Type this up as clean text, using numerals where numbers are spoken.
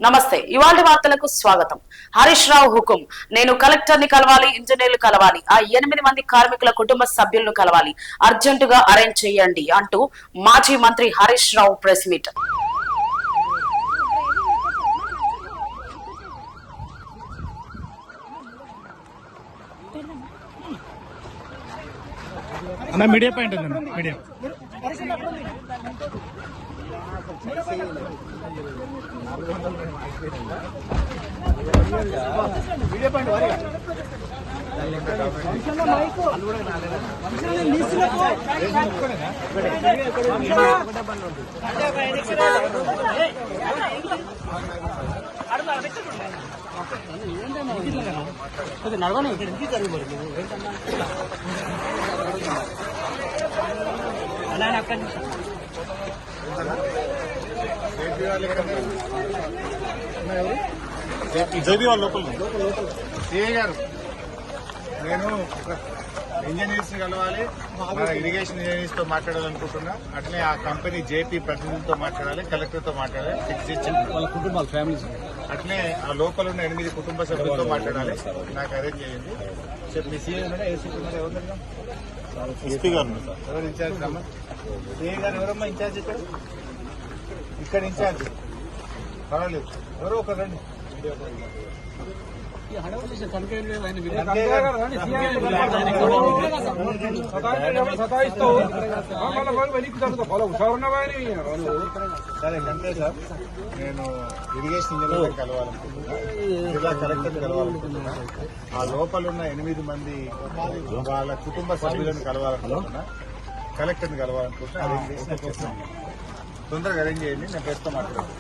నమస్తే. ఇవాళ వార్తలకు స్వాగతం. హరీష్ రావు హుకుం. నేను కలెక్టర్ ని కలవాలి, ఇంజనీర్లు కలవాలి, ఆ 8 మంది కార్మికుల కుటుంబ సభ్యులను కలవాలి, అర్జెంటుగా అరేంజ్ చేయండి అంటూ మాజీ మంత్రి Harish Rao press meet. Media point media జేబీ వాళ్ళ లోపల సిఐ గారు, నేను ఇంజనీర్స్ ని కలవాలి, మన ఇరిగేషన్ ఇంజనీర్స్ తో మాట్లాడాలనుకుంటున్నా. అట్లే ఆ కంపెనీ జేపీ ప్రతినిధులతో మాట్లాడాలి, కలెక్టర్ తో మాట్లాడాలి, ఫిక్స్ ఇచ్చింది వాళ్ళ కుటుంబాల ఫ్యామిలీస్. అట్లే ఆ లోపల ఉన్న 8 కుటుంబ సభ్యులతో మాట్లాడాలి. నాకు అరేంజ్ చేయండి. చెప్పి సిఐ ఉన్నాడా, ఏసీపీ ఉన్నాడా, ఎవరు ఎస్పీ గారు ఎవరు ఇన్ఛార్జ్ అమ్మా? సిఐ గారు ఎవరమ్మా ఇన్ఛార్జ్? ఇక్కడ ఇన్ఛార్జ్ పర్వాలేదు, ఎవరో ఒక రండి. సరే అంతే సార్, నేను ఇరిగేషన్ ఇంజనీర్ కలవాలనుకుంటున్నా, జిల్లా కలెక్టర్ కలవాలనుకుంటున్నా, ఆ లోపల ఉన్న 8 మంది వాళ్ళ కుటుంబ సభ్యులను కలవాలనుకుంటున్నా, కలెక్టర్ని కలవాలనుకుంటున్నా. అరేంజ్ చేసి నాకు చేస్తాను. తొందరగా అరేంజ్ చేయండి, నేను ప్రస్తుతం మాట్లాడతాను.